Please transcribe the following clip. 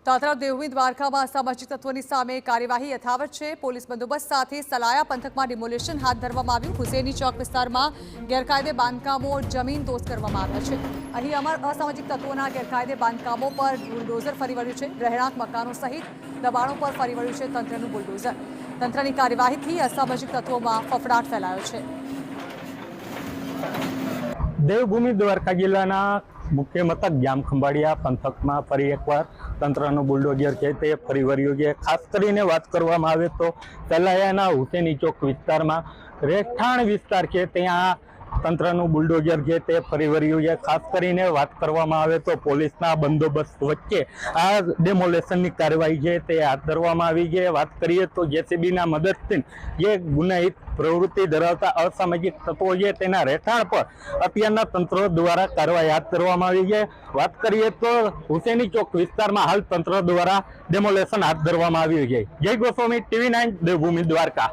તો આ તરફ દેવભૂમિ દ્વારકામાં અસામાજિક તત્વોની સામે કાર્યવાહી યથાવત છે। પોલીસ બંદોબસ્ત સાથે સલાયા પંથકમાં ડિમોલેશન હાથ ધરવામાં આવ્યું। હુસેની ચોક વિસ્તારમાં ગેરકાયદે બાંધકામો જમીન દોસ્ત કરવામાં આવ્યા છે। અહીં અસામાજિક તત્વોના ગેરકાયદે બાંધકામો પર બુલડોઝર ફરી વળ્યું છે। રહેણાંક મકાનો સહિત દબાણો પર ફરી વળ્યું છે તંત્રનું બુલડોઝર। તંત્રની કાર્યવાહીથી અસામાજિક તત્વોમાં ફફડાટ ફેલાયો છે। દેવભૂમિ દ્વારકા જિલ્લાના મુખ્ય મથક જામખંભાળિયા પંથકમાં ફરી એકવાર તંત્રનું બુલડોઝર છે તે ફરી વળ્યું છે। ખાસ કરીને વાત કરવામાં આવે તો સલાયાના હુસેની ચોક વિસ્તારમાં રહેઠાણ વિસ્તાર છે ત્યાં તંત્રનું બુલડોઝર છે તે ફરી વળ્યું છે। ખાસ કરીને વાત કરવામાં આવે તો પોલીસના બંદોબસ્ત વચ્ચે આ ડેમોલેશનની કાર્યવાહી છે તે હાથ ધરવામાં આવી છે। વાત કરીએ તો જેસીબીના મદદથી જે ગુનાહિત પ્રવૃત્તિ ધરાવતા અસામાજિક તત્વો છે તેના રહેઠાણ પર અત્યારના તંત્ર દ્વારા કાર્યવાહી હાથ ધરવામાં આવી છે। વાત કરીએ તો હુસેની ચોક વિસ્તારમાં હાલ તંત્ર દ્વારા ડેમોલેશન હાથ ધરવામાં આવ્યું છે। જય ગોસ્વામી, TV9 દેવભૂમિ દ્વારકા।